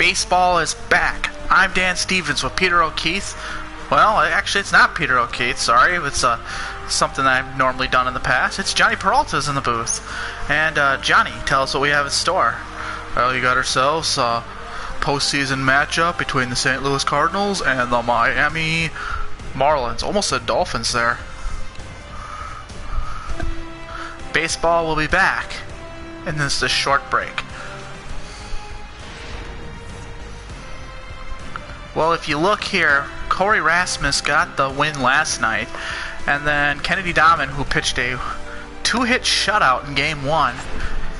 Baseball is back. I'm Dan Stevens with Peter O'Keefe. Well, actually, it's not Peter O'Keefe, sorry. It's something that I've normally done in the past. It's Johnny Peralta's in the booth. And Johnny, tell us what we have in store. Well, you got ourselves a postseason matchup between the St. Louis Cardinals and the Miami Marlins. Almost said Dolphins there. Baseball will be back in this short break. Well, if you look here, Corey Rasmus got the win last night, and then Kennedy Dahman, who pitched a 2-hit shutout in Game 1,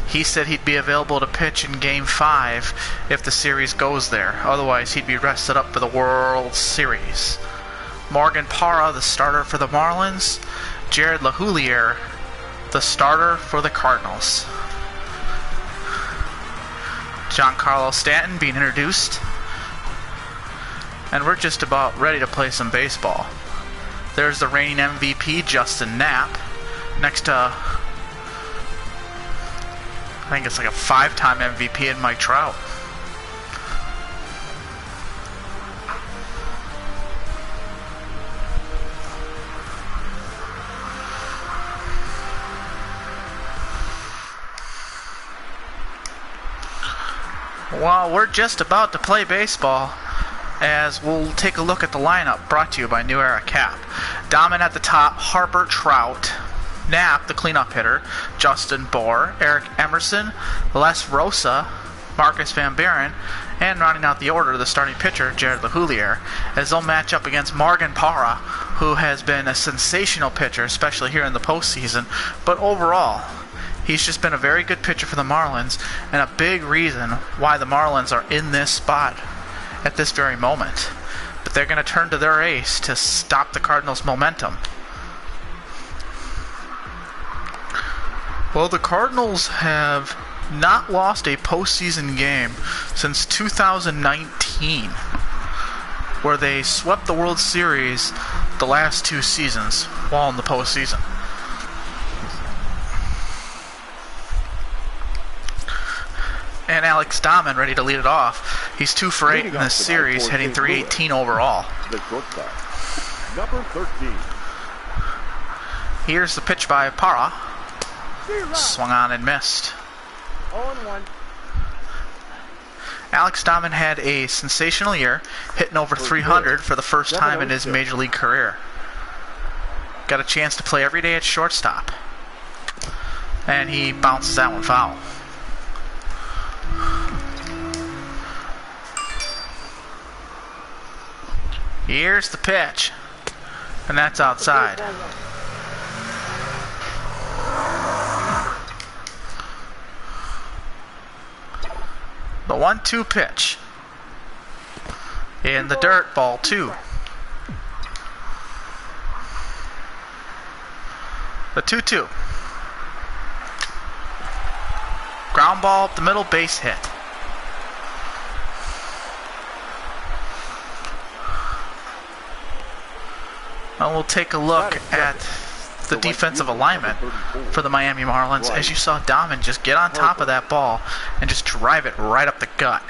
he said he'd be available to pitch in Game 5 if the series goes there. Otherwise, he'd be rested up for the World Series. Morgan Parra, the starter for the Marlins. Jared LaHoulier, the starter for the Cardinals. Giancarlo Stanton being introduced. And we're just about ready to play some baseball. There's the reigning MVP, Justin Knapp, next to, I think it's like a 5-time MVP in Mike Trout. Well, we're just about to play baseball, as we'll take a look at the lineup brought to you by New Era Cap. Dahman at the top, Harper, Trout, Knapp, the cleanup hitter, Justin Bohr, Eric Emerson, Les Rosa, Marcus Van Buren, and rounding out the order, the starting pitcher, Jared LaHoulier, as they'll match up against Morgan Parra, who has been a sensational pitcher, especially here in the postseason, but overall, he's just been a very good pitcher for the Marlins, and a big reason why the Marlins are in this spot at this very moment. But they're going to turn to their ace to stop the Cardinals' momentum. Well, the Cardinals have not lost a postseason game since 2019, where they swept the World Series the last 2 seasons while in the postseason. And Alex Dahman ready to lead it off. He's 2 for 8 in this series, hitting .318 overall. Number 13. Here's the pitch by Parra. Swung on and missed. 0-1. Alex Dahman had a sensational year, hitting over 300 for the first time in his major league career. Got a chance to play every day at shortstop. And he bounces that one foul. Here's the pitch, and that's outside. The 1-2 pitch. In the dirt, ball 2. The 2-2. Ground ball up the middle, base hit. And we'll take a look at the defensive alignment for the Miami Marlins. As you saw Dahman just get on top of that ball and just drive it right up the gut.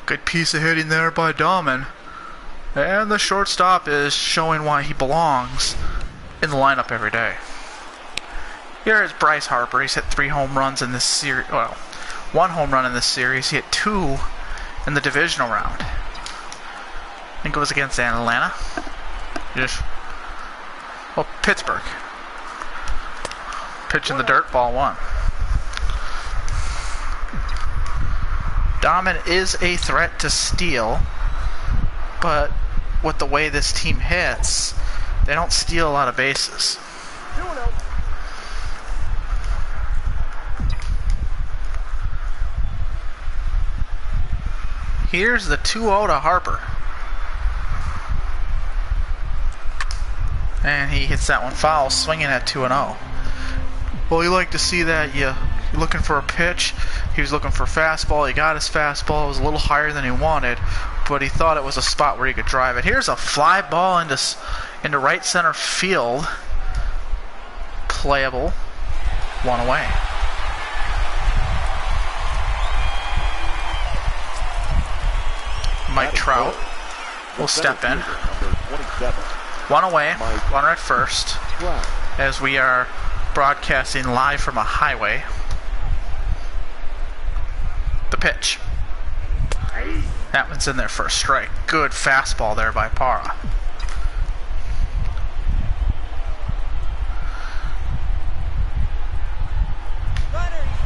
Good piece of hitting there by Dahman. And the shortstop is showing why he belongs in the lineup every day. Here is Bryce Harper. He's hit 3 home runs in this series. Well, 1 home run in this series. He hit 2 in the divisional round. I think it was against Atlanta. Pittsburgh. Pitch in the dirt, ball 1. Dahman is a threat to steal, but with the way this team hits, they don't steal a lot of bases. Here's the 2-0 to Harper. And he hits that one foul, swinging at 2-0. Well, you like to see that. You're looking for a pitch. He was looking for a fastball. He got his fastball. It was a little higher than he wanted, but he thought it was a spot where he could drive it. Here's a fly ball into right center field. Playable. 1 away. Mike Trout will step in. One away, runner at first, as we are broadcasting live from a highway. The pitch. That one's in there for a strike. Good fastball there by Parra.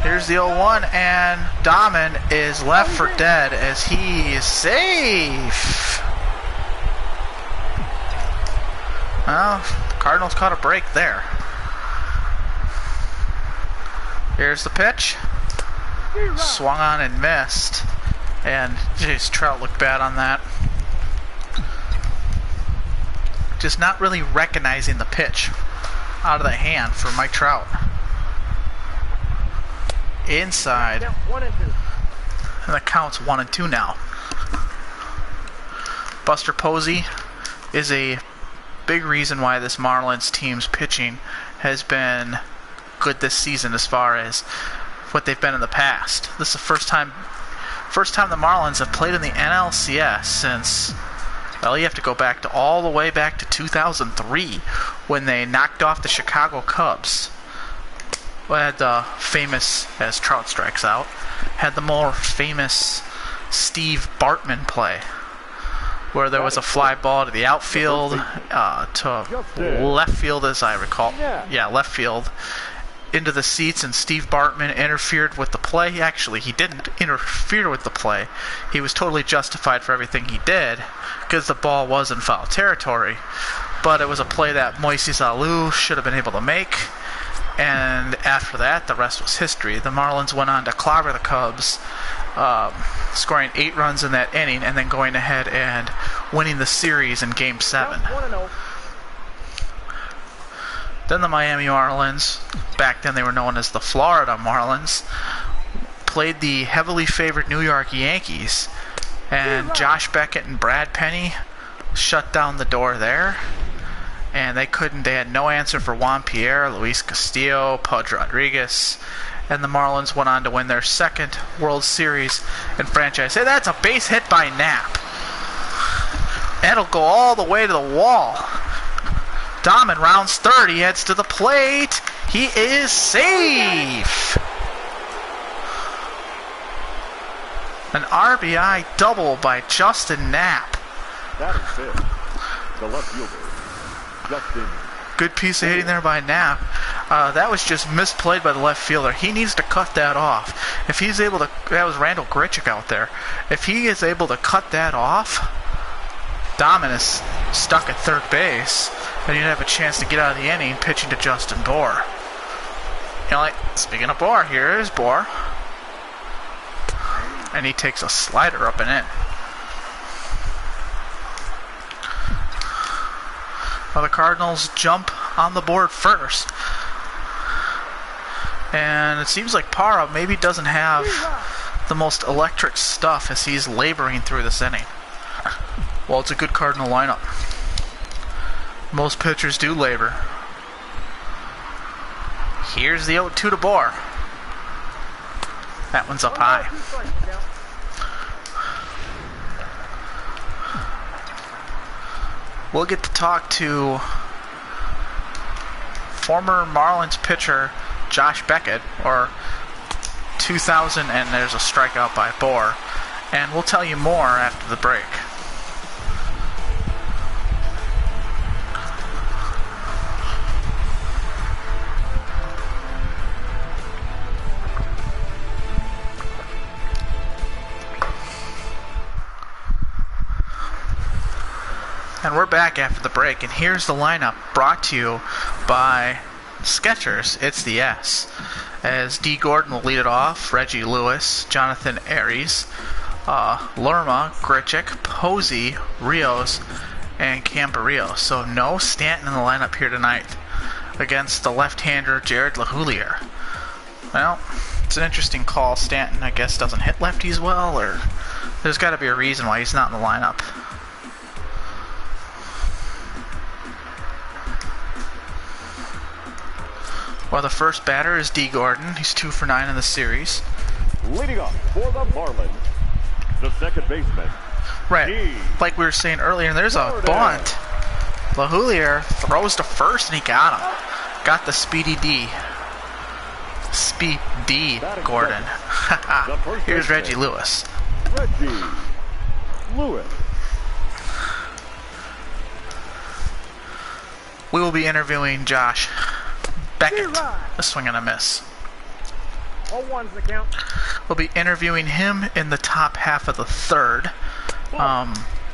Here's the 0-1, and Dahman is left for dead as he is safe. Well, the Cardinals caught a break there. Here's the pitch. Swung on and missed. And geez, Trout looked bad on that. Just not really recognizing the pitch out of the hand for Mike Trout. Inside. And the count's 1-2 now. Buster Posey is a big reason why this Marlins team's pitching has been good this season as far as what they've been in the past. This is the first time the Marlins have played in the NLCS since, well, you have to go back to all the way back to 2003 when they knocked off the Chicago Cubs. Had the famous, as Trout strikes out, had the more famous Steve Bartman play, where there was a fly ball to the outfield, to left field, as I recall. Yeah, left field, into the seats, and Steve Bartman interfered with the play. Actually, he didn't interfere with the play. He was totally justified for everything he did, because the ball was in foul territory. But it was a play that Moises Alou should have been able to make. And after that, the rest was history. The Marlins went on to clobber the Cubs, scoring 8 runs in that inning, and then going ahead and winning the series in Game 7. Then the Miami Marlins, back then they were known as the Florida Marlins, played the heavily favored New York Yankees, and Josh Beckett and Brad Penny shut down the door there. And they had no answer for Juan Pierre, Luis Castillo, Pudge Rodriguez, and the Marlins went on to win their second World Series in franchise. Hey, that's a base hit by Knapp. That'll go all the way to the wall. Dahman rounds third. He heads to the plate. He is safe. An RBI double by Justin Knapp. That is fifth. The left fielder. Good piece of hitting there by Knapp. That was just misplayed by the left fielder. He needs to cut that off. If he's able to, that was Randall Grichuk out there. If he is able to cut that off, Dahman is stuck at third base, and you'd have a chance to get out of the inning pitching to Justin Bour. Speaking of Bour, here is Bour. And he takes a slider up and in. Well, the Cardinals jump on the board first. And it seems like Parra maybe doesn't have the most electric stuff as he's laboring through this inning. Well, it's a good Cardinal lineup. Most pitchers do labor. Here's the 0-2 to Bour. That one's up high. We'll get to talk to former Marlins pitcher Josh Beckett, or 2000, and there's a strikeout by Bour, and we'll tell you more after the break. And we're back after the break, and here's the lineup brought to you by Skechers. It's the S. As D. Gordon will lead it off, Reggie Lewis, Jonathan Aries, Lerma, Grichuk, Posey, Rios, and Camperillo. So no Stanton in the lineup here tonight against the left-hander Jared LaHoulier. Well, it's an interesting call. Stanton, I guess, doesn't hit lefties well, or there's got to be a reason why he's not in the lineup. Well, the first batter is D. Gordon. He's 2 for 9 in the series. Leading off for the Marlins, the second baseman, Right, like we were saying earlier, and there's a bunt. LaHoulier throws to first, and he got him. Got the speedy D. Speed D, Gordon. Here's Reggie Lewis. Reggie Lewis. We will be interviewing Josh Beckett, a swing and a miss. 0-1's the count. We'll be interviewing him in the top half of the third.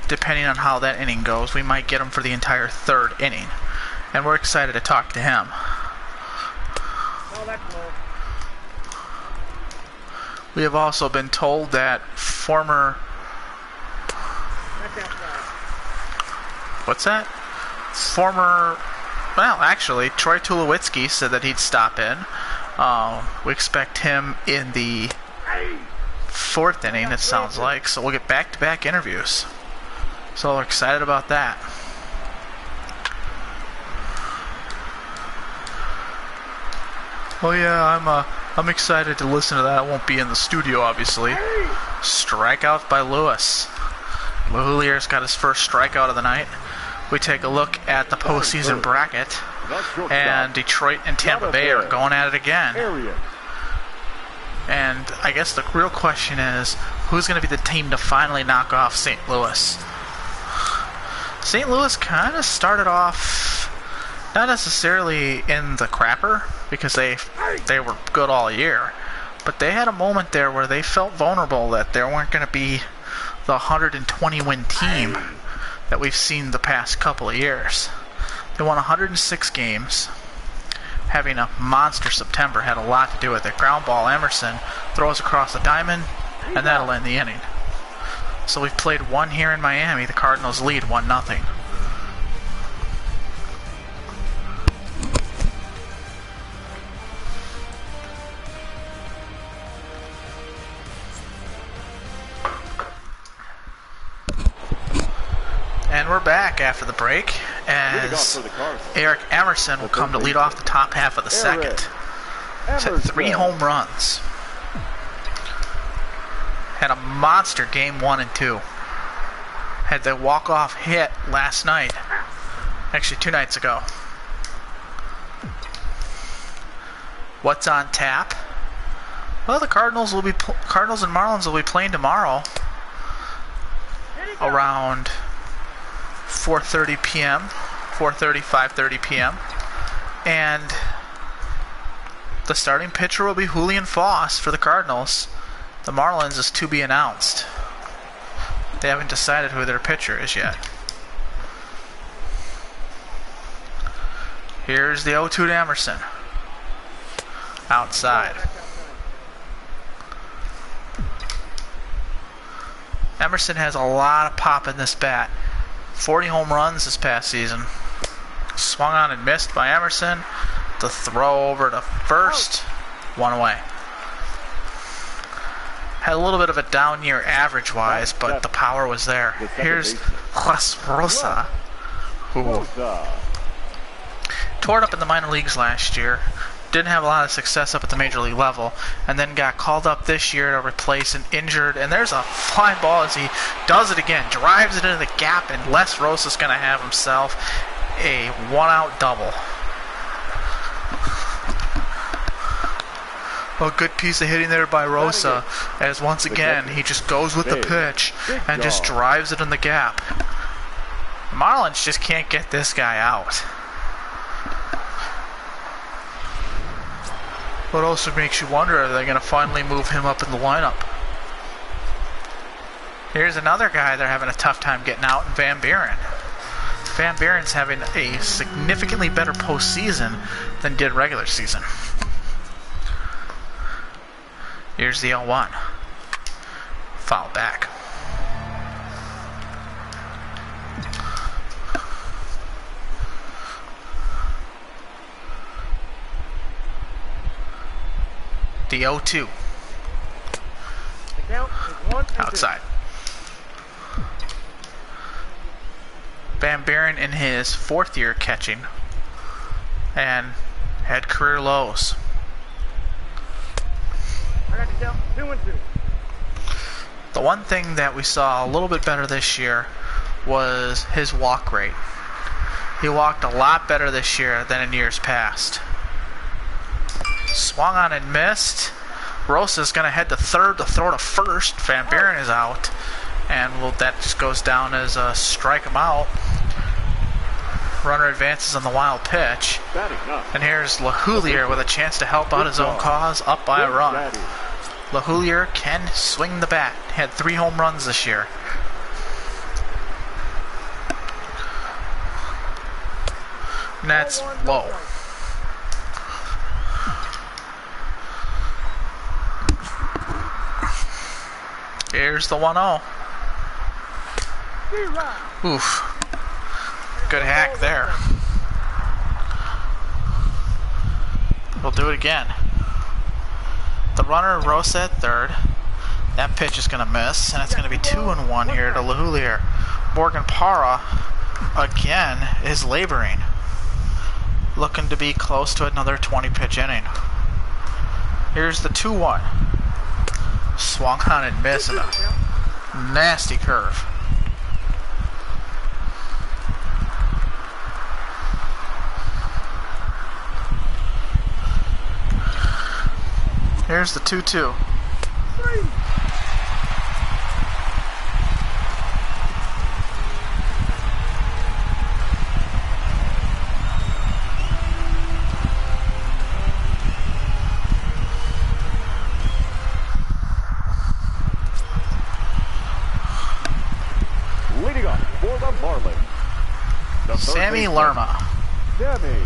Depending on how that inning goes, we might get him for the entire third inning. And we're excited to talk to him. Oh, that's low. We have also been told that former... That's outside. What's that? Former... Well, actually, Troy Tulowitzki said that he'd stop in. We expect him in the fourth inning, it sounds like. So we'll get back-to-back interviews. So we're excited about that. Oh yeah, I'm excited to listen to that. I won't be in the studio, obviously. Strikeout by Lewis. LaHoulier's got his first strikeout of the night. We take a look at the postseason bracket, and Detroit and Tampa Bay are going at it again. And I guess the real question is, who's going to be the team to finally knock off St. Louis? St. Louis kind of started off not necessarily in the crapper, because they were good all year, but they had a moment there where they felt vulnerable that they weren't going to be the 120 win team that we've seen the past couple of years. They won 106 games. Having a monster September had a lot to do with it. Ground ball, Emerson throws across the diamond, and that'll end the inning. So we've played one here in Miami. The Cardinals lead 1-0. And we're back after the break as Eric Emerson will come to lead off the top half of the second. He's hit 3 home runs. Had a monster game 1 and 2. Had the walk-off hit last night. Actually, 2 nights ago. What's on tap? Well, the Cardinals and Marlins will be playing tomorrow around 4:30 p.m., 5:30 p.m. And the starting pitcher will be Julian Foss for the Cardinals. The Marlins is to be announced. They haven't decided who their pitcher is yet. Here's the 0-2 to Emerson. Outside. Emerson has a lot of pop in this bat. 40 home runs this past season. Swung on and missed by Emerson. The throw over to first. 1 away. Had a little bit of a down year average-wise, but the power was there. Here's Las Rosa, who tore it up in the minor leagues last year. Didn't have a lot of success up at the major league level, and then got called up this year to replace an injured, and there's a fly ball as he does it again, drives it into the gap, and Les Rosa's going to have himself a 1-out double. A good piece of hitting there by Rosa, as once again he just goes with the pitch and just drives it in the gap. The Marlins just can't get this guy out. What also makes you wonder, are they going to finally move him up in the lineup? Here's another guy they're having a tough time getting out, Van Buren. Van Buren's having a significantly better postseason than did regular season. Here's the 0-1. Foul back. The 0-2. The count is 1 and 2. Outside. Van Buren in his 4th year catching and had career lows. I got the count 2 and 2. The one thing that we saw a little bit better this year was his walk rate. He walked a lot better this year than in years past. Swung on and missed. Rosa's going to head to third to throw to first. Van Buren is out. And that just goes down as a strike him out. Runner advances on the wild pitch. And here's LaHoulier with a chance to help out his own cause, up by a run. LaHoulier can swing the bat. He had 3 home runs this year. And that's low. Here's the 1-0. Oof. Good hack there. We'll do it again. The runner, Rosa at third. That pitch is going to miss, and it's going to be 2-1 here to LaHoulier. Morgan Parra, again, is laboring. Looking to be close to another 20-pitch inning. Here's the 2-1. Swung on and missed a nasty curve. Here's the 2-2. Leading up for the Marlins, Sammy Lerma. Sammy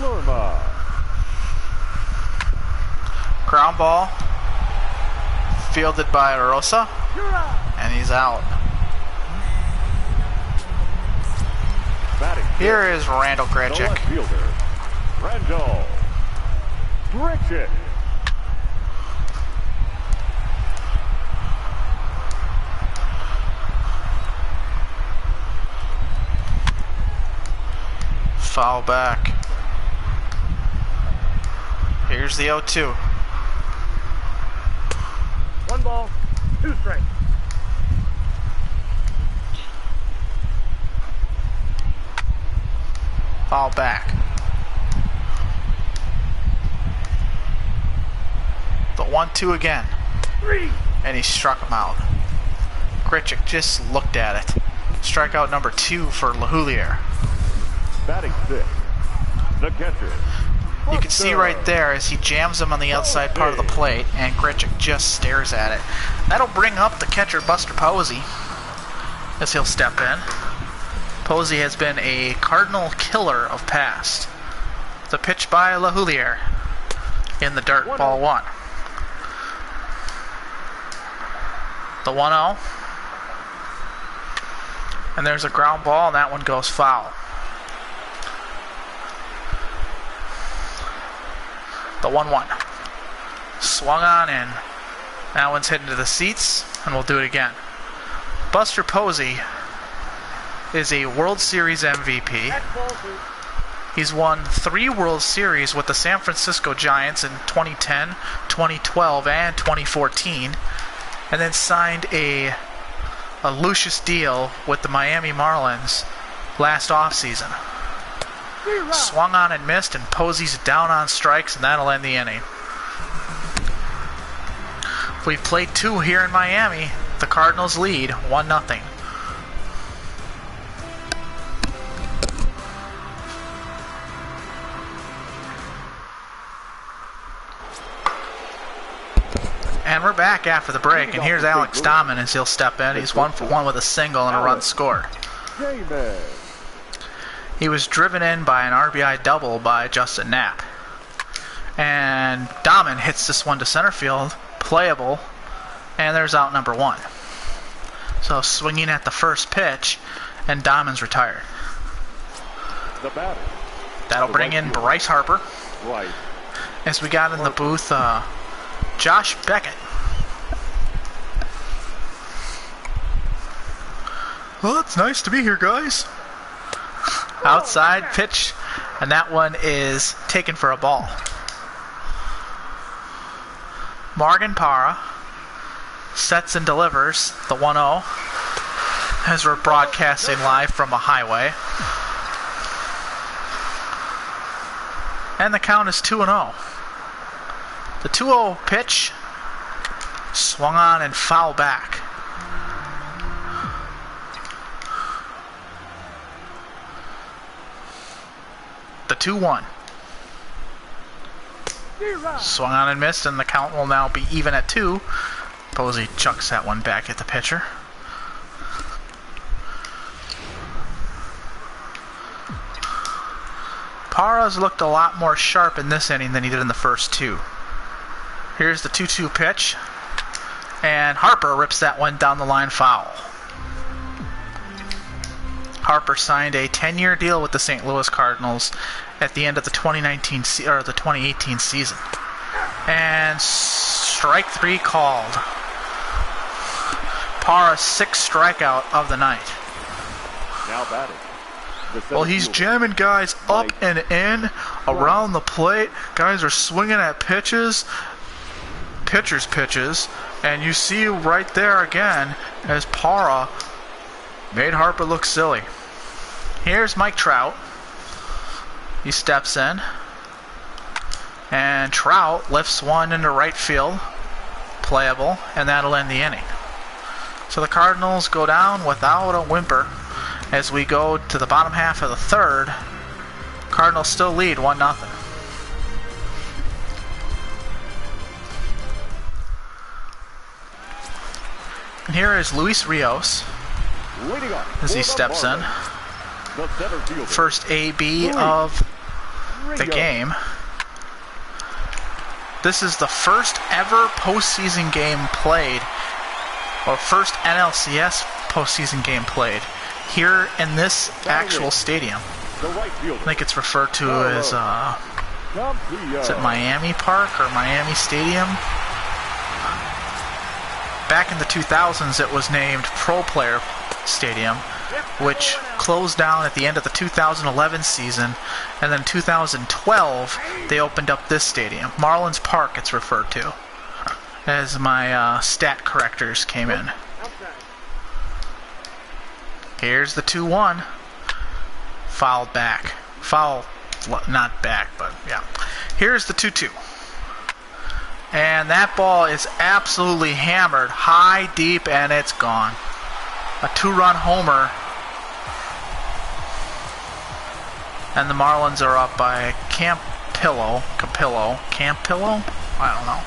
Lerma. Ground ball. Fielded by Rosa. And he's out. Here is Randall Grichuk. Randall Grichuk. Foul back. Here's the 0-2. 1 ball, 2 strikes. Foul back. The 1-2 again. 3. And he struck him out. Grichuk just looked at it. Strikeout number 2 for LaHoulier. Batting 6, the catcher. You can see right there as he jams him on the outside part of the plate, and Grichuk just stares at it. That'll bring up the catcher, Buster Posey, as he'll step in. Posey has been a Cardinal killer of past. The pitch by LaHoulier in the dirt, ball 1. The 1-0. And there's a ground ball, and that one goes foul. The 1-1. Swung on in. That one's hitting to the seats, and we'll do it again. Buster Posey is a World Series MVP. He's won 3 World Series with the San Francisco Giants in 2010, 2012, and 2014, and then signed a Lucius deal with the Miami Marlins last offseason. Swung on and missed, and Posey's down on strikes, and that'll end the inning. We've played 2 here in Miami. The Cardinals lead 1-0. And we're back after the break, and here's Alex Dahman as he'll step in. He's 1 for 1 with a single and a run scored. He was driven in by an RBI double by Justin Knapp. And Dahman hits this one to center field, playable, and there's out number 1. So swinging at the first pitch, and Dahman's retired. That'll bring in Bryce Harper. As we got in the booth, Josh Beckett. Well, it's nice to be here, guys. Outside pitch, and that one is taken for a ball. Morgan Parra sets and delivers the 1-0 as we're broadcasting live from a highway. And the count is 2-0. The 2-0 pitch swung on and fouled back. The 2-1. Swung on and missed, and the count will now be even at 2. Posey chucks that one back at the pitcher. Parra's looked a lot more sharp in this inning than he did in the first 2. Here's the 2-2 pitch, and Harper rips that one down the line foul. Harper signed a 10-year deal with the St. Louis Cardinals at the end of the 2018 season. And strike 3 called. Parra's 6th strikeout of the night. Now batting. Well, he's jamming guys up and in around the plate. Guys are swinging at pitches, pitchers' pitches, and you see right there again as Parra made Harper look silly. Here's Mike Trout. He steps in, and Trout lifts one into right field, playable, and that'll end the inning. So the Cardinals go down without a whimper. As we go to the bottom half of the 3rd, Cardinals still lead 1-0. And here is Luis Rios as he steps in. First AB of the game. This is the first ever postseason game played, or first NLCS postseason game played, here in this actual stadium. I think it's referred to as, is it Miami Park or Miami Stadium? Back in the 2000s, it was named Pro Player Stadium, which closed down at the end of the 2011 season, and then 2012, they opened up this stadium. Marlins Park, it's referred to, as my stat correctors came in. Here's the 2-1. Fouled back. Foul, not back, but yeah. Here's the 2-2. And that ball is absolutely hammered high, deep, and it's gone. A 2-run homer. And the Marlins are up by Campillo? I don't know.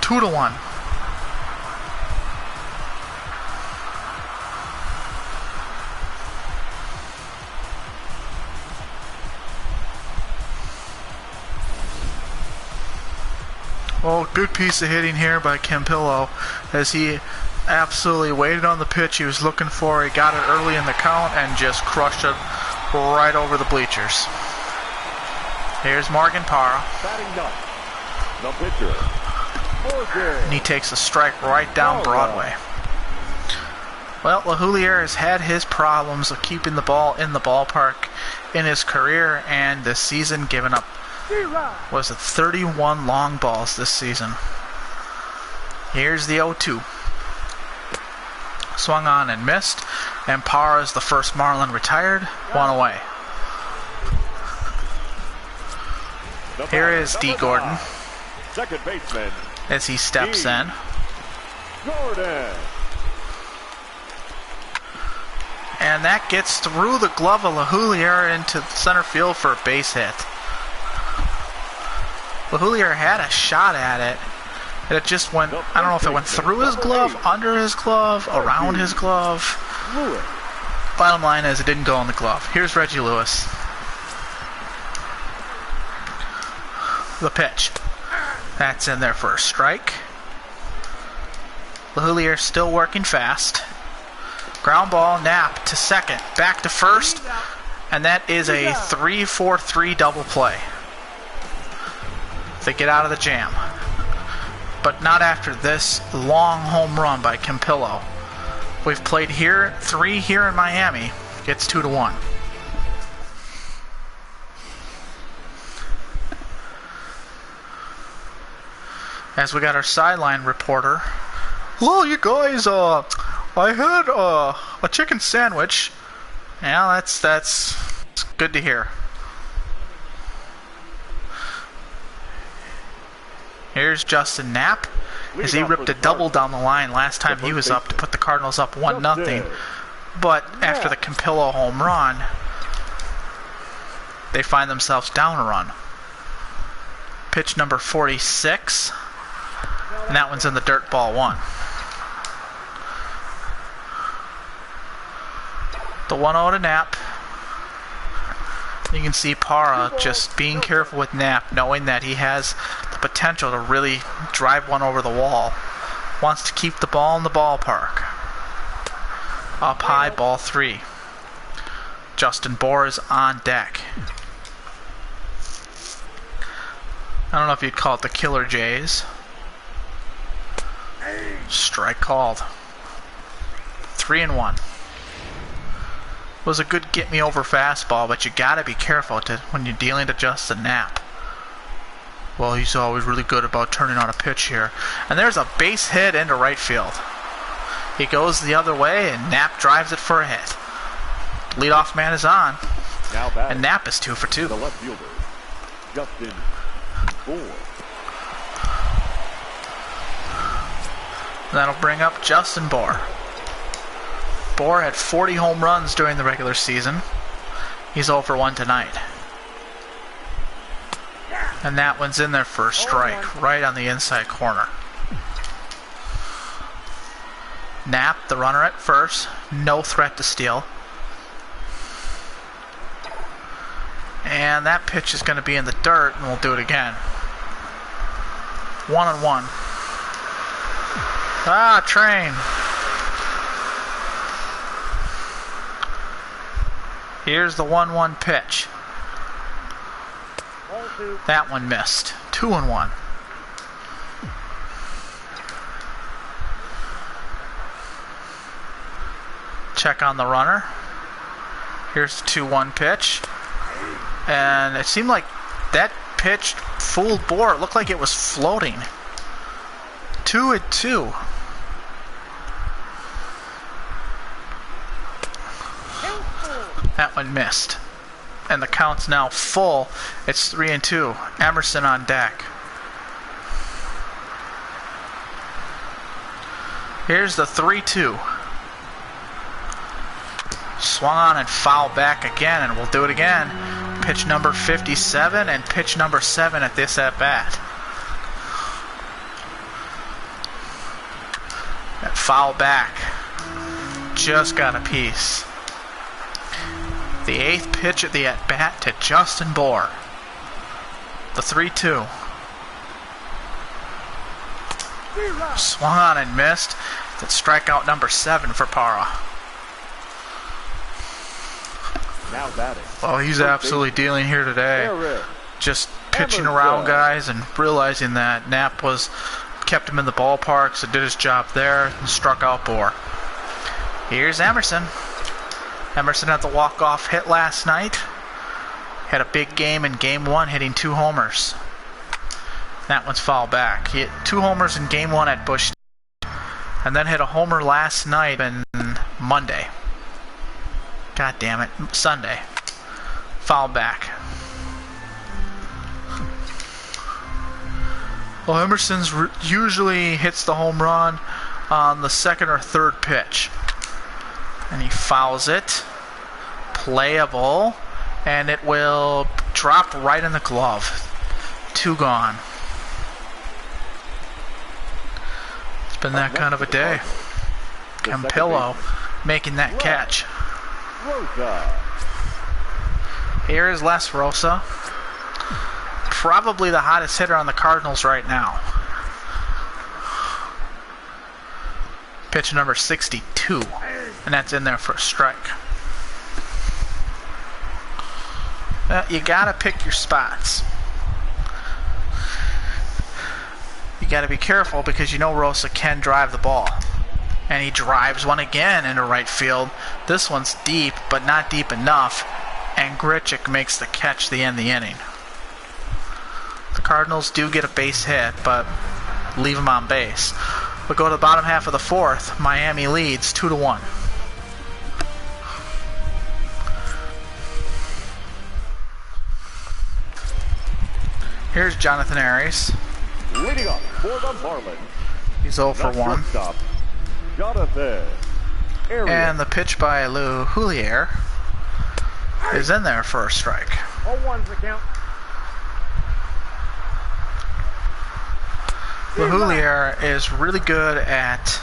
2-1. Well, good piece of hitting here by Campillo as he absolutely waited on the pitch he was looking for. He got it early in the count and just crushed it right over the bleachers. Here's Morgan Parra. The pitcher. And he takes a strike right down Broadway. Well, LaHoulier has had his problems of keeping the ball in the ballpark in his career, and this season given up, was it 31 long balls this season. Here's the 0-2. Swung on and missed, and Parra is the first Marlin retired, 1 away. Here is D. Gordon Second baseman. as he steps in. Gordon. And that gets through the glove of LaHoulier into center field for a base hit. LaHoulier had a shot at it. And it just went, I don't know if it went through his glove, under his glove, around his glove. Bottom line is it didn't go in the glove. Here's Reggie Lewis. The pitch. That's in there for a strike. LaHoulier still working fast. Ground ball, Knapp to second, back to first, and that is a 3-4-3 double play. They get out of the jam. But not after this long home run by Campillo. We've played here, 3 here in Miami. Gets 2-1. As we got our sideline reporter. Hello, you guys. I had a chicken sandwich. Yeah, that's good to hear. Here's Justin Knapp, as he ripped a double down the line last time he was up to put the Cardinals up 1-0. But after the Campillo home run, they find themselves down a run. Pitch number 46, and that one's in the dirt, ball 1. The 1-0 to Knapp. You can see Parra just being careful with Knapp, knowing that he has the potential to really drive one over the wall. Wants to keep the ball in the ballpark. Up high, ball 3. Justin Bohr is on deck. I don't know if you'd call it the Killer Jays. Strike called. 3-1. Was a good get-me-over fastball, but you gotta be careful when you're dealing to Justin Knapp. Well, he's always really good about turning on a pitch here. And there's a base hit into right field. He goes the other way, and Knapp drives it for a hit. Leadoff man is on, and Knapp is 2 for 2. The left fielder, Justin Bohr. That'll bring up Justin Bohr. Bohr had 40 home runs during the regular season. He's 0 for 1 tonight. And that one's in there for a strike, right on the inside corner. Knapp, the runner at first, no threat to steal. And that pitch is going to be in the dirt, and we'll do it again. 1-1. Ah, train. Here's the 1-1 pitch. That one missed. 2-1. Check on the runner. Here's the 2-1 pitch. And it seemed like that pitch fooled Bohr. It looked like it was floating. 2-2. That one missed. And the count's now full. It's 3-2. Emerson on deck. Here's the 3-2. Swung on and fouled back again, and we'll do it again. Pitch number 57 and pitch number 7 at this at-bat. That foul back. Just got a piece. The 8th pitch at the at-bat to Justin Bohr. The 3-2. Swung on and missed. That's strikeout number 7 for Parra. Now batting. Well, he's absolutely dealing here today. Just pitching around guys and realizing that Knapp kept him in the ballpark, so did his job there and struck out Bohr. Here's Emerson. Emerson had the walk-off hit last night. Had a big game in Game 1, hitting 2 homers. That one's fouled back. He hit 2 homers in Game 1 at Busch, and then hit a homer last night and Monday. God damn it, Sunday. Fouled back. Well, Emerson's usually hits the home run on the 2nd or 3rd pitch. And he fouls it. Playable. And it will drop right in the glove. 2 gone. It's been that kind of a day. Campillo making that catch. Rosa. Here is Les Rosa. Probably the hottest hitter on the Cardinals right now. Pitch number 62. And that's in there for a strike. You gotta pick your spots. You gotta be careful because you know Rosa can drive the ball. And he drives one again into right field. This one's deep, but not deep enough. And Grichuk makes the catch to end the inning. The Cardinals do get a base hit, but leave him on base. We go to the bottom half of the fourth. Miami leads 2-1. Here's Jonathan Aries. Leading up for the Marlins. He's 0 for 1. Shortstop, Jonathan Aries. And the pitch by Lou Hulier is in there for a strike. 0-1's the count. Lou Hulier is really good at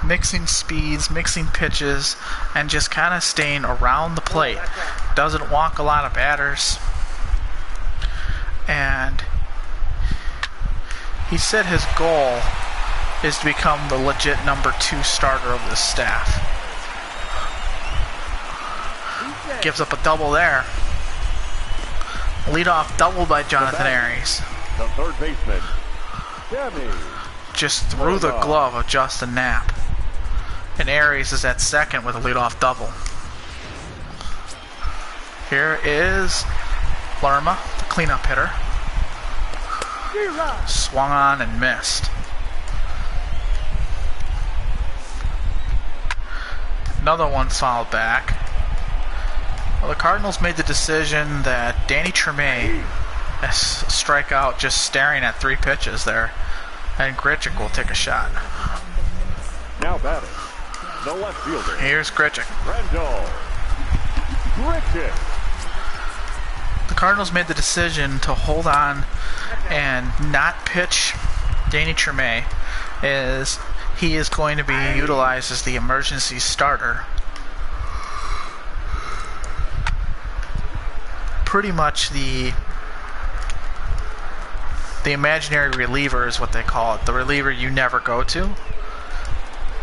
mixing speeds, mixing pitches, and just kind of staying around the plate. Doesn't walk a lot of batters. And he said his goal is to become the legit number 2 starter of this staff. Gives up a double there. Leadoff double by Jonathan Aries. The third baseman, Sammy. Just through the glove of Justin Knapp. And Aries is at second with a leadoff double. Here is Lerma, the cleanup hitter. Swung on and missed. Another one fouled back. Well, the Cardinals made the decision that Danny Tremay has strike out just staring at 3 pitches there. And Grichuk will take a shot. Now batting, the left fielder. Here's Grichuk. Randall Grichuk. The Cardinals made the decision to hold on and not pitch Danny Tremay, as he is going to be utilized as the emergency starter. Pretty much the imaginary reliever is what they call it. The reliever you never go to.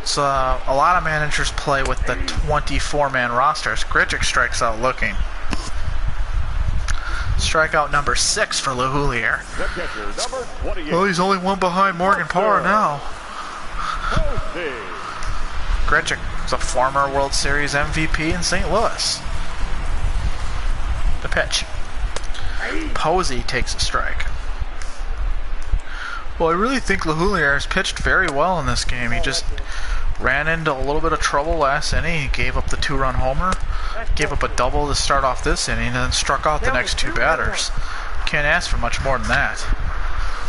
So a lot of managers play with the 24-man rosters. Grichuk strikes out looking. Strikeout number 6 for Lou Hulier. The catcher, number 28. Well, he's only one behind Morgan Parra now. Grichuk is a former World Series MVP in St. Louis. The pitch. Posey takes a strike. Well, I really think Lou Hulier has pitched very well in this game. He just ran into a little bit of trouble last inning. He gave up the 2-run homer, gave up a double to start off this inning, and then struck out the next 2 batters. Can't ask for much more than that.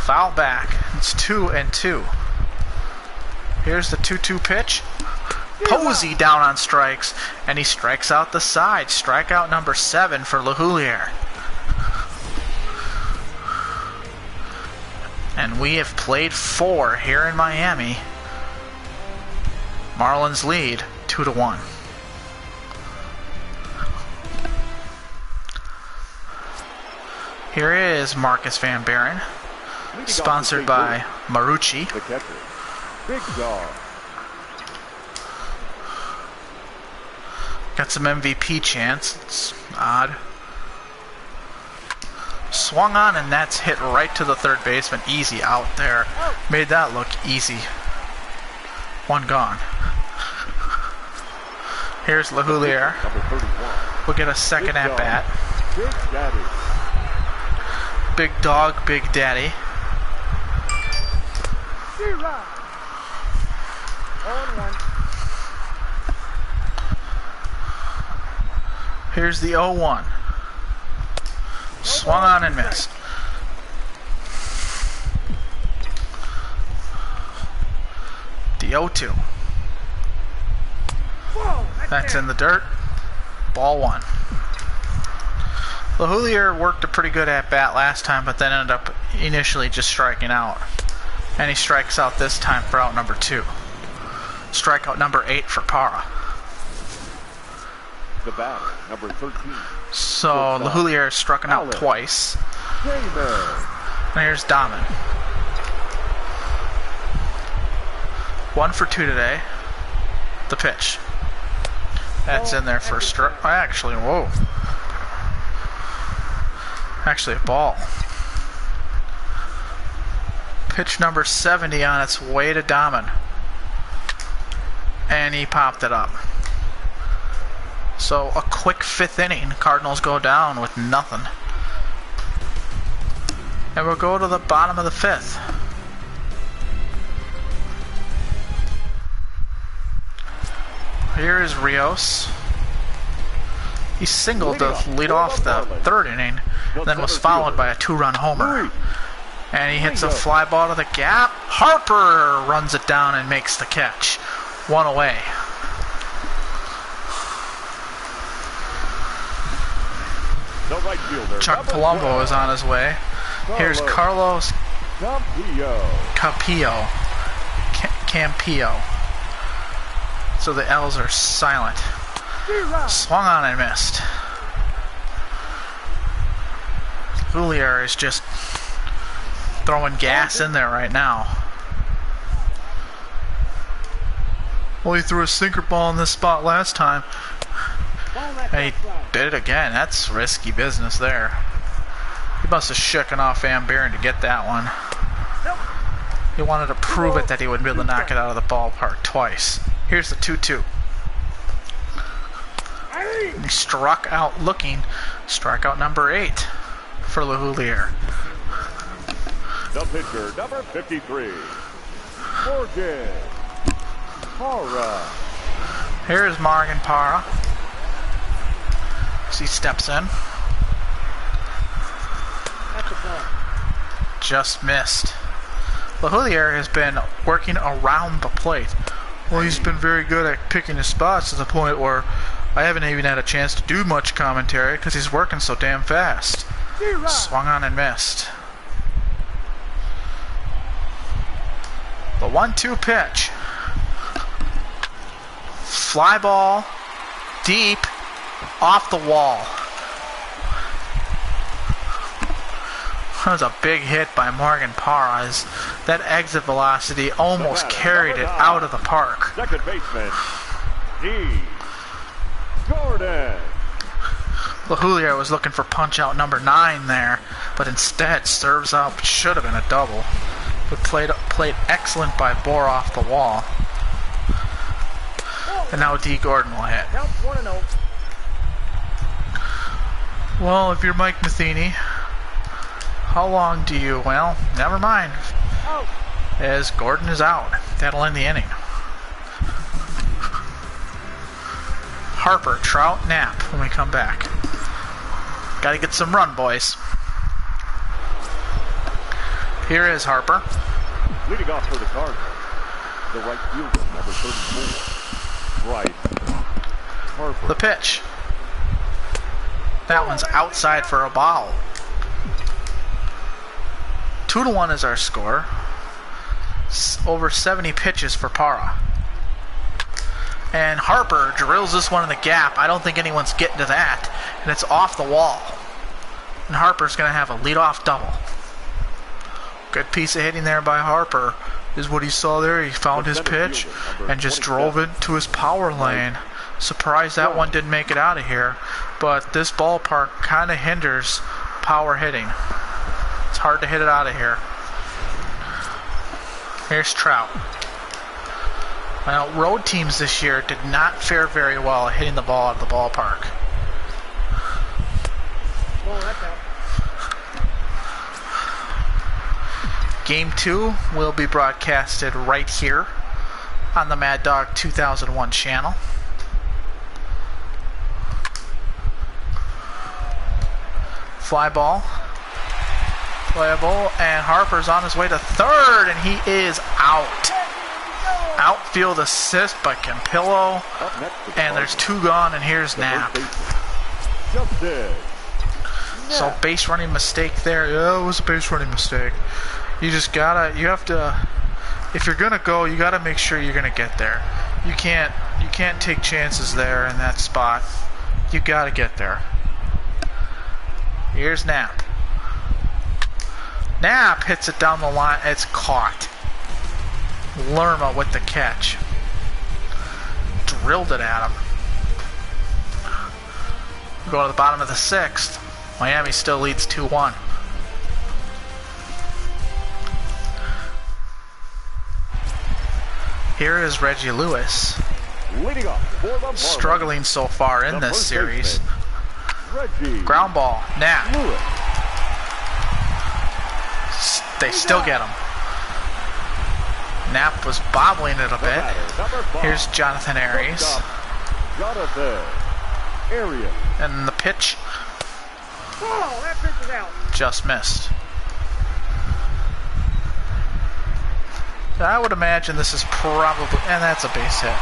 Foul back. It's 2-2. Here's the 2-2 pitch. Posey down on strikes, and he strikes out the side. Strikeout number 7 for Lou Hulier. And we have played 4 here in Miami. Marlins lead 2-1. Here is Marcus Van Buren, sponsored by Marucci. The catcher, Big Dog. Got some MVP chance. It's odd. Swung on, and that's hit right to the third baseman. Easy out there. Made that look easy. 1 gone. Here's Lou Hulier. Number 31. We'll get a second at bat. Big Daddy. Big Dog, Big Daddy. Here's the 0-1. Swung on and missed. The 0-2. That's in the dirt. Ball 1. Lou Hulier worked a pretty good at bat last time, but then ended up initially just striking out. And he strikes out this time for out number 2. Strikeout number 8 for Parra. The batter, number 13. So Lou Hulier has struck out twice. And here's Dahman. 1 for 2 today. The pitch. That's in there for a strike. Actually, whoa. Actually, a ball. Pitch number 70 on its way to Dahman. And he popped it up. So a quick 5th inning. Cardinals go down with nothing. And we'll go to the bottom of the 5th. Here is Rios. He singled to lead off the third inning, then was followed by a 2-run homer. And he hits a fly ball to the gap. Harper runs it down and makes the catch. 1 away. Chuck Palumbo is on his way. Here's Carlos Campillo. So the L's are silent. Swung on and missed. Julier is just throwing gas in there right now. Well, he threw a sinker ball in this spot last time. And he did it again. That's risky business there. He must have shooken off Van Buren to get that one. He wanted to prove it that he would be able to knock it out of the ballpark twice. Here's the 2-2. He struck out looking. Strikeout number 8 for LeHoulier. The pitcher, number 53, Morgan Parra. Here's Morgan Parra. He steps in. Just missed. LeHoulier has been working around the plate. Well, he's been very good at picking his spots to the point where I haven't even had a chance to do much commentary because he's working so damn fast. Swung on and missed. The 1-2 pitch. Fly ball, deep, off the wall. That was a big hit by Morgan Parra. That exit velocity almost carried it out of the park. Second baseman, D. Gordon. LeHoulier was looking for punch out number 9 there, but instead serves up. Should have been a double. But played excellent by Bohr off the wall. And now D. Gordon will hit. Well, if you're Mike Matheny, how long do you... Well, never mind. As Gordon is out. That'll end the inning. Harper, Trout, Knapp when we come back. Gotta get some run, boys. Here is Harper. Leading off for the Cardinals, the right fielder, number 34, Bryce Harper. The pitch. That one's outside for a ball. 2-1 is our score. Over 70 pitches for Parra. And Harper drills this one in the gap. I don't think anyone's getting to that. And it's off the wall. And Harper's going to have a leadoff double. Good piece of hitting there by Harper is what he saw there. He found his pitch and just drove it to his power lane. Surprised that one didn't make it out of here. But this ballpark kind of hinders power hitting. It's hard to hit it out of here. Here's Trout. Well, road teams this year did not fare very well at hitting the ball out of the ballpark. Game 2 will be broadcasted right here on the Mad Dog 2001 channel. Fly ball. Playable, and Harper's on his way to third, and he is out. Outfield assist by Campillo, and there's 2 gone, and here's Knapp. So base running mistake there. Yeah, it was a base running mistake. You just gotta, you have to, if you're gonna go, you gotta make sure you're gonna get there. You can't take chances there in that spot. You gotta get there. Here's Knapp. Knapp hits it down the line. It's caught. Lerma with the catch. Drilled it at him. Go to the bottom of the 6th. Miami still leads 2-1. Here is Reggie Lewis. Struggling so far in this series. Ground ball. Knapp. They still get him. Knapp was bobbling it a bit. Here's Jonathan Aries. Jonathan Area. And the pitch Oh, that pitch is out. just missed. I would imagine this is probably, and that's a base hit.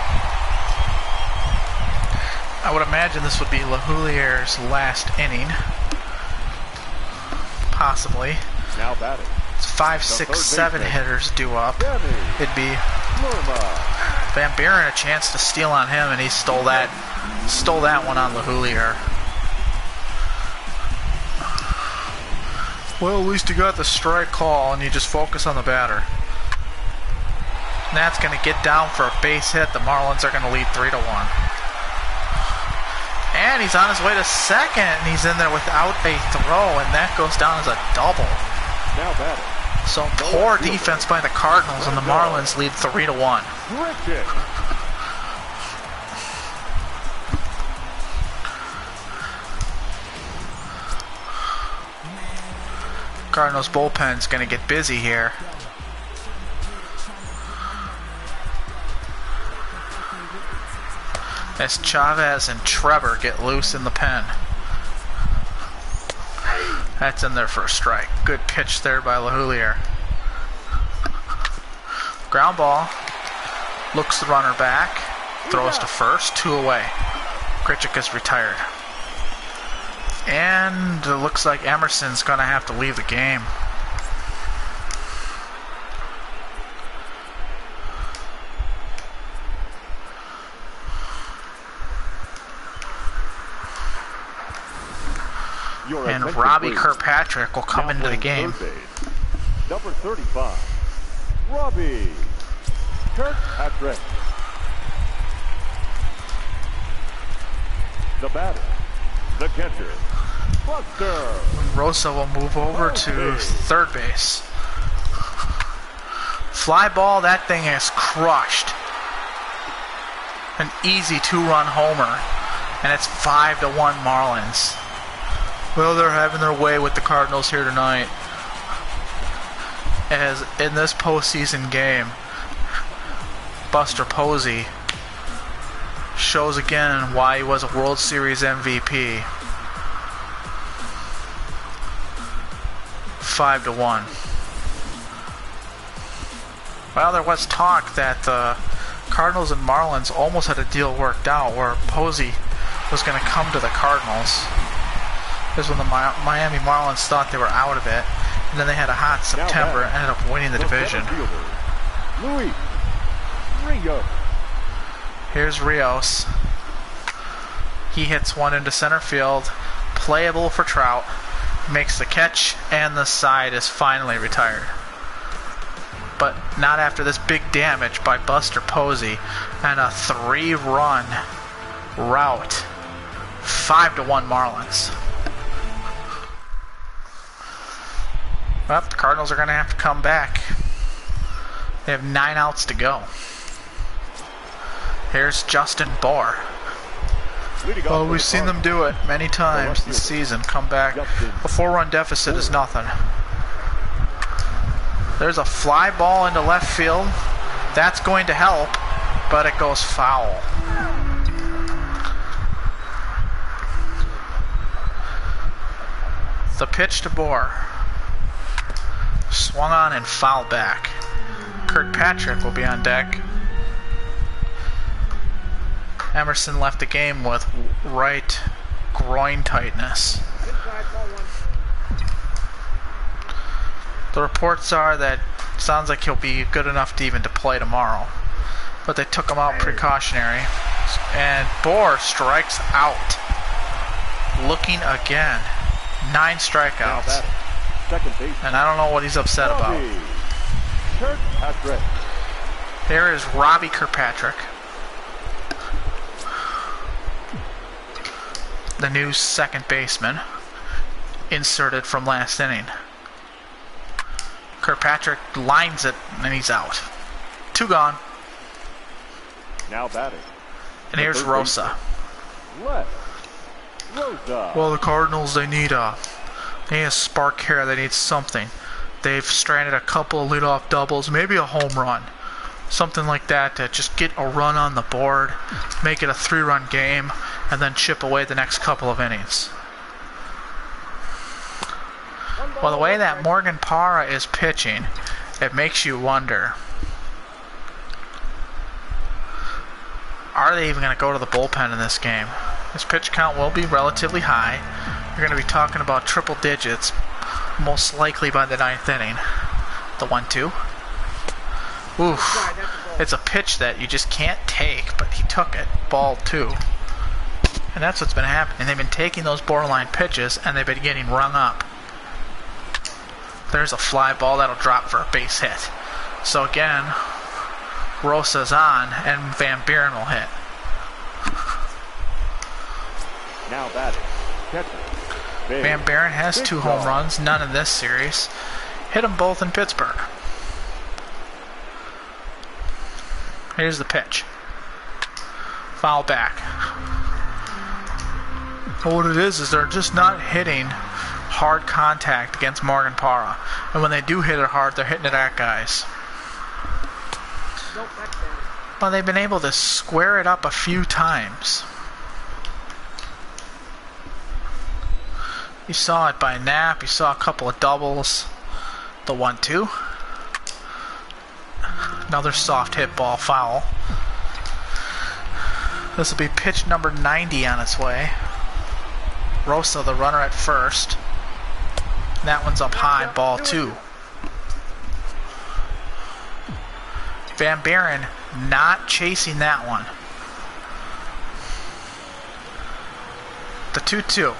I would imagine this would be LaHoulier's last inning. Possibly. Now batting. It's 5, 6, 7 hitters due up. It'd be Van Buren a chance to steal on him, and he stole that one on LaHoulier. Well, at least you got the strike call, and you just focus on the batter. And that's going to get down for a base hit. The Marlins are going to lead 3-1. And he's on his way to second, and he's in there without a throw, and that goes down as a double. Now batting. So poor defense by the Cardinals, and the Marlins lead 3-1. Richard. Cardinals bullpen's going to get busy here. As Chavez and Trevor get loose in the pen. That's in there for a strike. Good pitch there by LaHoulier. Ground ball. Looks the runner back. Throws to first. 2 away. Grichuk is retired. And it looks like Emerson's going to have to leave the game. And Robbie Kirkpatrick will come into the game. Number 35, Robbie Kirkpatrick. The batter, the catcher, Buster. Rosa will move over to third base. Fly ball, that thing is crushed. An easy 2-run homer. And it's 5-1 Marlins. Well, they're having their way with the Cardinals here tonight. As in this postseason game, Buster Posey shows again why he was a World Series MVP. 5-1. Well, there was talk that the Cardinals and Marlins almost had a deal worked out where Posey was going to come to the Cardinals. This was when the Miami Marlins thought they were out of it, and then they had a hot September and ended up winning the division. Here's Rios. He hits one into center field, playable for Trout, makes the catch, and the side is finally retired. But not after this big damage by Buster Posey and a 3-run rout. 5-1 Marlins. Well, the Cardinals are going to have to come back. They have 9 outs to go. Here's Justin Bohr. Well, we've seen them do it many times this season. Come back. A 4-run deficit is nothing. There's a fly ball into left field. That's going to help, but it goes foul. The pitch to Bohr. Swung on and fouled back. Kirkpatrick will be on deck. Emerson left the game with right groin tightness. The reports are that it sounds like he'll be good enough to even to play tomorrow. But they took him out precautionary. And Bohr strikes out. Looking again. 9 strikeouts. And I don't know what he's upset about. There is Robbie Kirkpatrick. The new second baseman. Inserted from last inning. Kirkpatrick lines it, and he's out. 2 gone. Now batting. And here's Rosa. Rosa. Well, the Cardinals, they need a spark here. They need something. They've stranded a couple of leadoff doubles, maybe a home run. Something like that to just get a run on the board, make it a 3-run game, and then chip away the next couple of innings. Well, the way that Morgan Parra is pitching, it makes you wonder, are they even going to go to the bullpen in this game? This pitch count will be relatively high. You're going to be talking about triple digits, most likely by the 9th inning. The 1-2. Oof. It's a pitch that you just can't take, but he took it. Ball 2. And that's what's been happening. They've been taking those borderline pitches, and they've been getting rung up. There's a fly ball that'll drop for a base hit. So again, Rosa's on, and Van Buren will hit. Now batting, catcher. Van Buren has 2 home runs, none in this series. Hit them both in Pittsburgh. Here's the pitch. Foul back. But what it is they're just not hitting hard contact against Morgan Parra. And when they do hit it hard, they're hitting it at guys. Well, they've been able to square it up a few times. You saw it by Knapp. You saw a couple of doubles. The 1-2. Another soft hit ball foul. This will be pitch number 90 on its way. Rosa, the runner at first. And that one's up high, ball 2. Van Buren not chasing that one. The 2-2.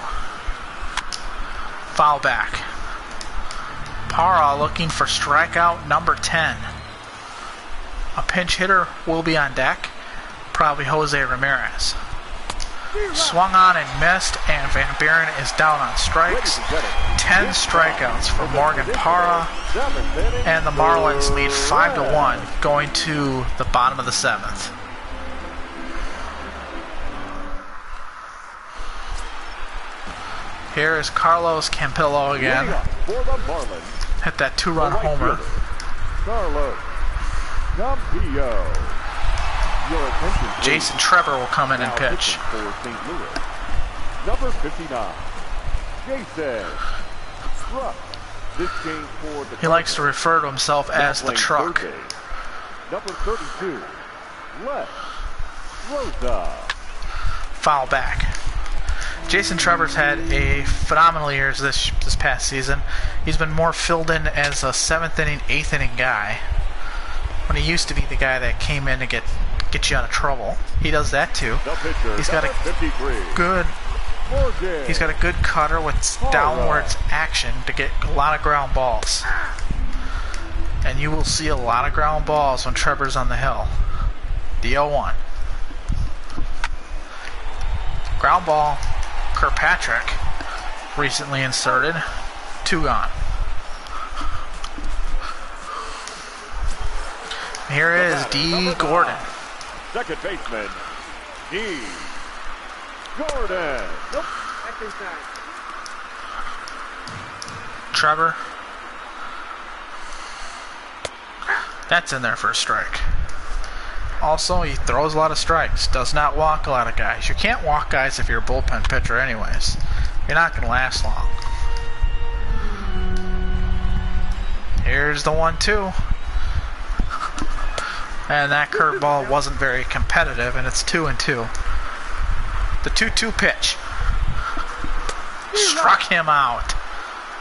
Foul back. Parra looking for strikeout number 10. A pinch hitter will be on deck. Probably Jose Ramirez. Swung on and missed, and Van Buren is down on strikes. 10 strikeouts for Morgan Parra, and the Marlins lead 5-1 going to the bottom of the 7th. Here is Carlos Campillo again. Hit that 2-run homer. Carlos Campillo. Jason Trevor will come in and pitch. For St. Louis. Number 59, Jason Truck. This game for the he likes to refer to himself as the truck. Number 32, Les Rosa. Foul back. Jason Trevor's had a phenomenal year this past season. He's been more filled in as a 7th inning, 8th inning guy, when he used to be the guy that came in to get you out of trouble. He does that too. He's got a good cutter with downwards action to get a lot of ground balls. And you will see a lot of ground balls when Trevor's on the hill. The 0-1. Ground ball. Kirkpatrick recently inserted. 2 gone. Here is D. Gordon. Second baseman, D. Gordon. Nope, that's inside. Trevor. That's in there for a strike. Also, he throws a lot of strikes. Does not walk a lot of guys. You can't walk guys if you're a bullpen pitcher anyways. You're not going to last long. Here's the 1-2. And that curveball wasn't very competitive, and it's 2-2. The 2-2 pitch. Struck him out.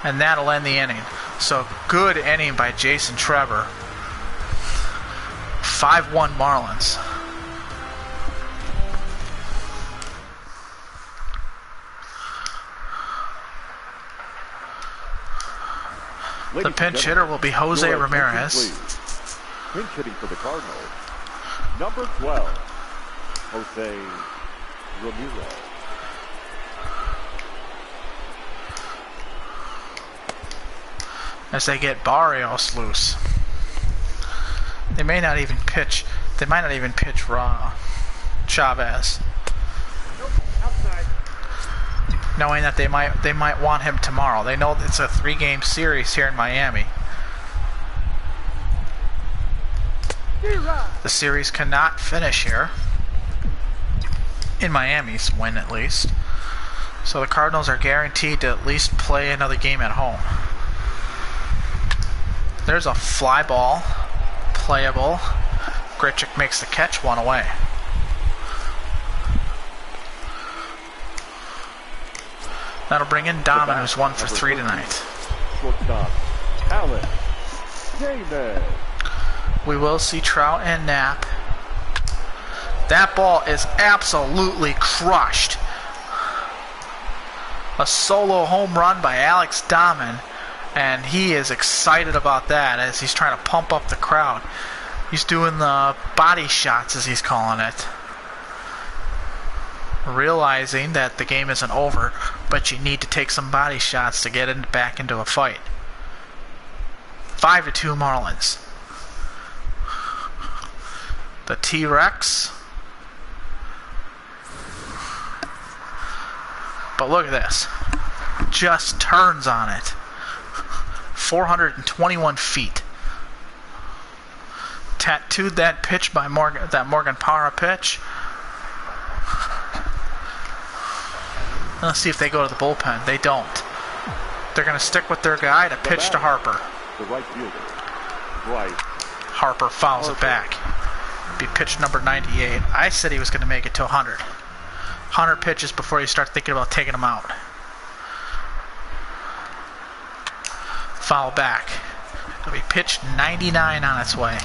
And that'll end the inning. So, good inning by Jason Trevor. 5-1 Marlins. The pinch hitter will be Jose Ramirez. Pinch hitting for the Cardinals, number 12, Jose Ramirez. As they get Barrios loose. They may not even pitch. They might not even pitch Chavez. Nope, outside. Knowing that they might want him tomorrow. They know it's a 3-game series here in Miami. The series cannot finish here. In Miami's win, at least. So the Cardinals are guaranteed to at least play another game at home. There's a fly ball. Playable. Grichuk makes the catch, one away. That'll bring in Dahmen, who's 1 for 3 tonight. Shortstop, Alex Dahmen. We will see Trout and Knapp. That ball is absolutely crushed. A solo home run by Alex Dahmen, and he is excited about that as he's trying to pump up the crowd. He's doing the body shots, as he's calling it. Realizing that the game isn't over, but you need to take some body shots to get back into a fight. 5-2 Marlins. The T-Rex. But look at this. Just turns on it. 421 feet. Tattooed that pitch by Morgan Parra pitch. Let's see if they go to the bullpen. They don't. They're going to stick with their guy to pitch to Harper. The right fielder. Right. Harper fouls it back. Be pitch number 98. I said he was going to make it to 100. 100 pitches before you start thinking about taking him out. Foul back. It'll be pitch 99 on its way.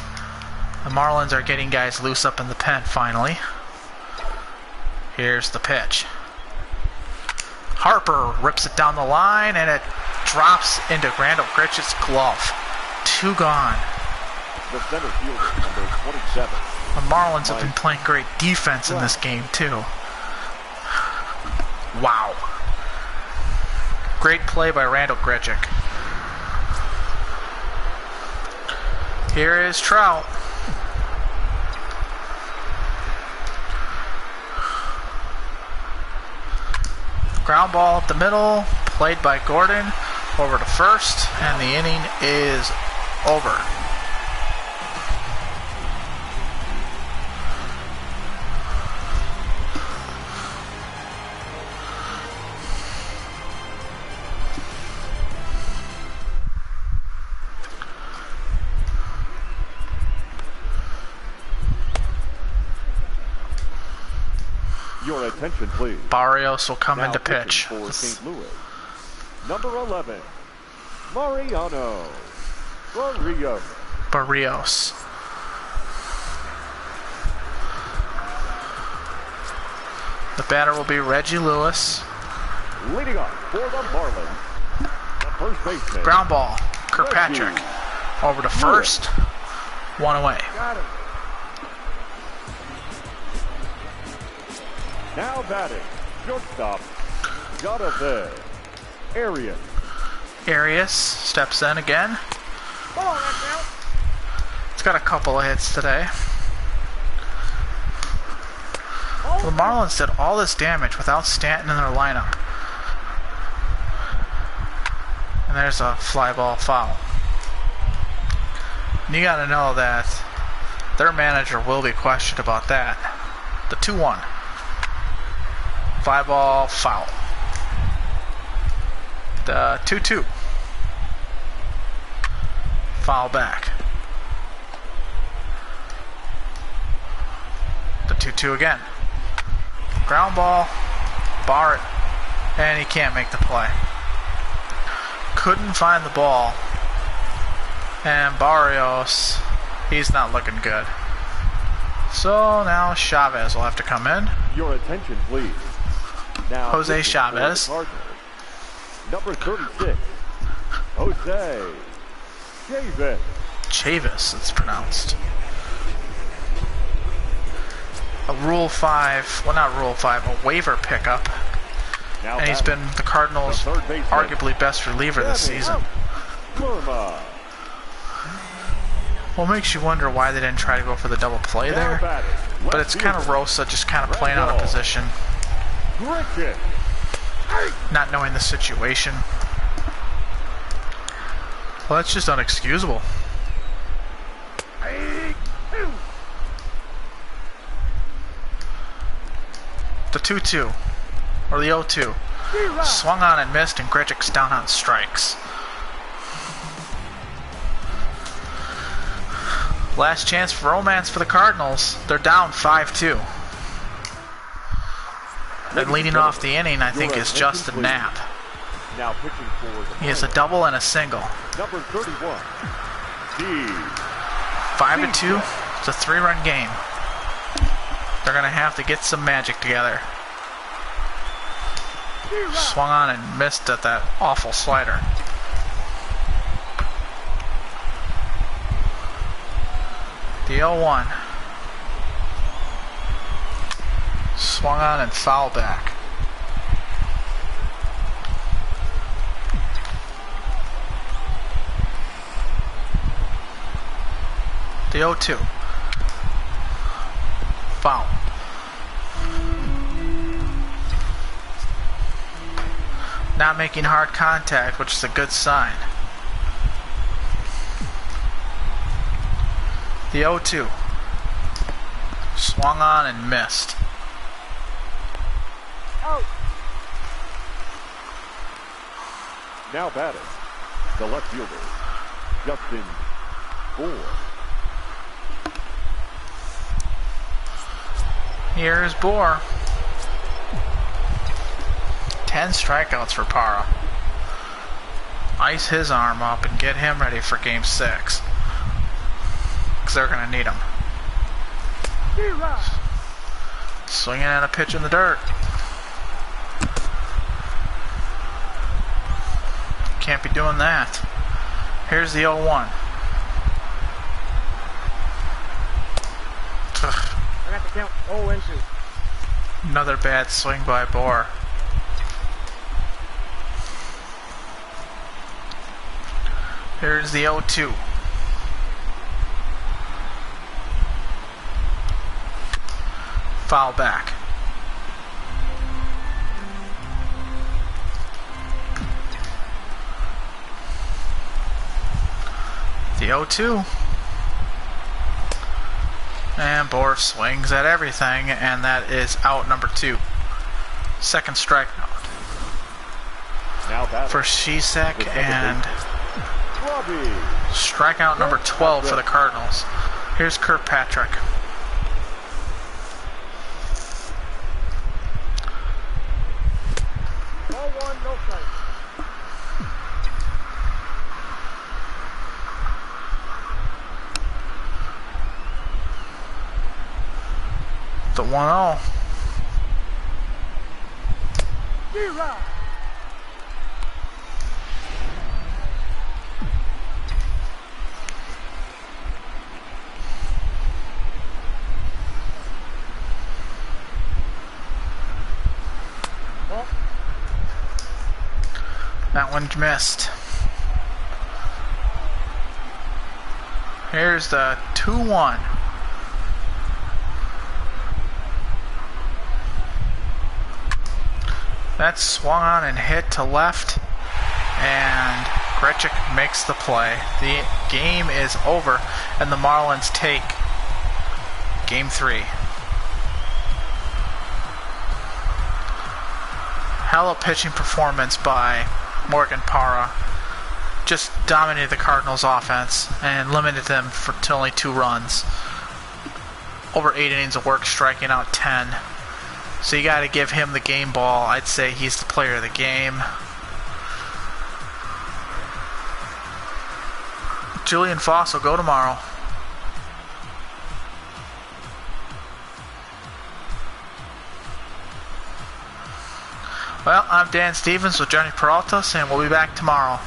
The Marlins are getting guys loose up in the pen finally. Here's the pitch. Harper rips it down the line, and it drops into Randall Grichuk's glove. 2 gone. The center fielder, number 27. The Marlins have been playing great defense in this game, too. Wow. Great play by Randall Grichuk. Here is Trout. Ground ball up the middle, played by Gordon, over to first, and the inning is over. Your attention, please. Barrios will come Now into pitching pitch. for St. Louis. Number 11, Mariano Barrios. The batter will be Reggie Lewis. Leading off for the Marlins, the first baseman. Ground ball. Kirkpatrick. Over to first. 1 away. Got it. Now batting, shortstop, Jonathan Arias steps in again. Come on, that's out. It's got a couple of hits today. The Marlins did all this damage without Stanton in their lineup. And there's a fly ball foul. And you gotta know that their manager will be questioned about that. The 2-1. Fly ball foul. The 2-2. Foul back. The 2-2 again. Ground ball. Bar it. And he can't make the play. Couldn't find the ball. And Barrios, he's not looking good. So now Chavez will have to come in. Your attention, please. Now Jose Chavez. Number 36, Jose Chavez. Chavis, it's pronounced. A Rule 5, well not Rule 5, a waiver pickup. Now And he's been the Cardinals' the third baseman. arguably best reliever this season. Lerma. Well, it makes you wonder why they didn't try to go for the double play Now there. batting, But left it's kind of fielder, Rosa just kind of playing out of Randall. position, Grichuk. not knowing the situation. Well, that's just unexcusable. The 2-2. Or the 0-2. Swung on and missed, and Gricic's down on strikes. Last chance for romance for the Cardinals. They're down 5-2. And leading off the inning, I think, is Justin Knapp. Now pitching for the He has a double and a single. number 31. 5-2. It's a 3-run game. They're going to have to get some magic together. Swung on and missed at that awful slider. The 0-1. Swung on and foul back. The 0-2. Foul. Not making hard contact, which is a good sign. The 0-2. Swung on and missed. Out. Now batting, the left fielder, Justin Bohr. Here's Bohr. 10 strikeouts for Para. Ice his arm up and get him ready for Game 6. Because they're going to need him. Swinging at a pitch in the dirt. Can't be doing that. Here's the 0-1. I got the count 0-2. Another bad swing by Bohr. Here's the 0-2. Foul back. The 0-2. And Bohr swings at everything, and that is out number 2. Second strikeout for Cishek, and strikeout number 12 for the Cardinals. Here's Kirkpatrick. No strike. The 1-0. That one missed. Here's the 2-1. That's swung on and hit to left, and Gricic makes the play. The game is over, and the Marlins take Game 3. Hell of a pitching performance by Morgan Parra. Just dominated the Cardinals' offense and limited them to only 2 runs. Over 8 innings of work, striking out 10. So you got to give him the game ball. I'd say he's the player of the game. Julian Foss will go tomorrow. Well, I'm Dan Stevens with Johnny Peralta, and we'll be back tomorrow.